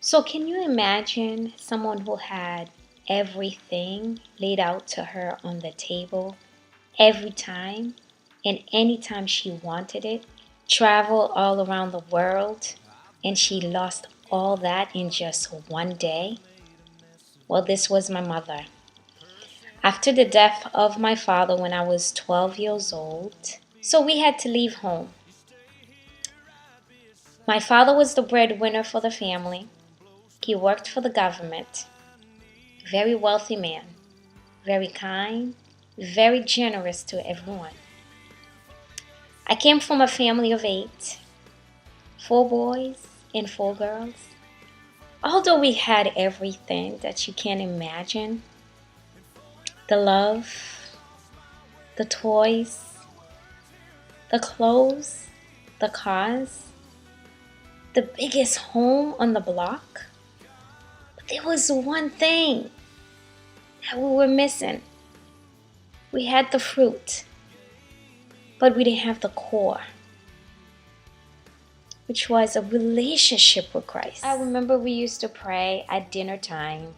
So, can you imagine someone who had everything laid out to her on the table every time and anytime she wanted it, travel all around the world, and she lost all that in just one day? Well, this was my mother. After the death of my father when I was 12 years old, so we had to leave home. My father was the breadwinner for the family. He worked for the government. Very wealthy man. Very kind. Very generous to everyone. I came from a family of 8. 4 boys and 4 girls. Although we had everything that you can imagine, the love, the toys, the clothes, the cars, the biggest home on the block. But there was one thing that we were missing. We had the fruit, but we didn't have the core, which was a relationship with Christ. I remember we used to pray at dinner time.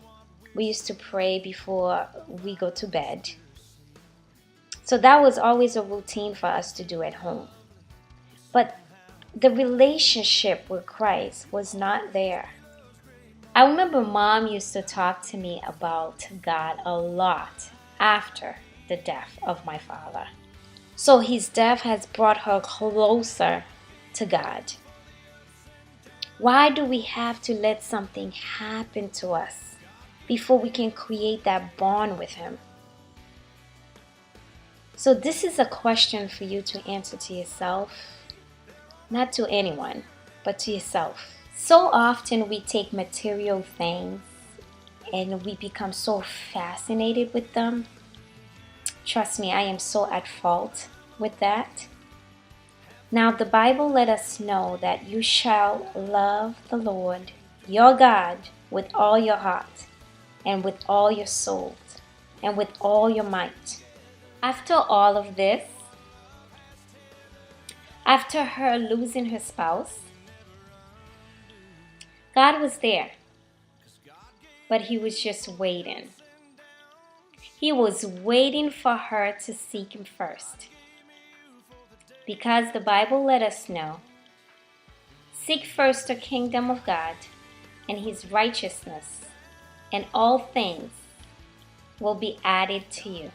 We used to pray before we go to bed. So that was always a routine for us to do at home. But the relationship with Christ was not there. I remember Mom used to talk to me about God a lot after the death of my father. So his death has brought her closer to God. Why do we have to let something happen to us before we can create that bond with Him? So this is a question for you to answer to yourself, not to anyone, but to yourself. So often we take material things and we become so fascinated with them. Trust me, I am so at fault with that. Now the Bible let us know that you shall love the Lord your God with all your heart and with all your soul and with all your might. After all of this, after her losing her spouse, God was there, but He was just waiting. He was waiting for her to seek Him first. Because the Bible let us know, seek first the kingdom of God and His righteousness, and all things will be added to you.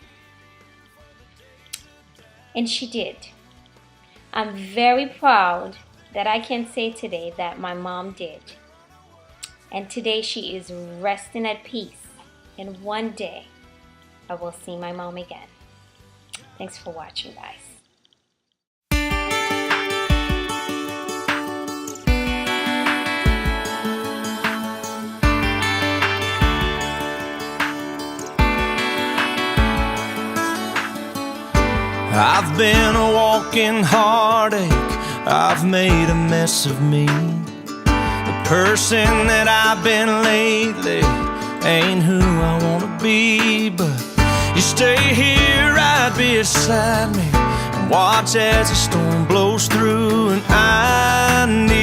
And she did. I'm very proud that I can say today that my mom did. And today she is resting at peace. And one day I will see my mom again. Thanks for watching, guys. I've been a walking heartache, I've made a mess of me. The person that I've been lately ain't who I wanna be. But you stay here right beside me and watch as the storm blows through. And I need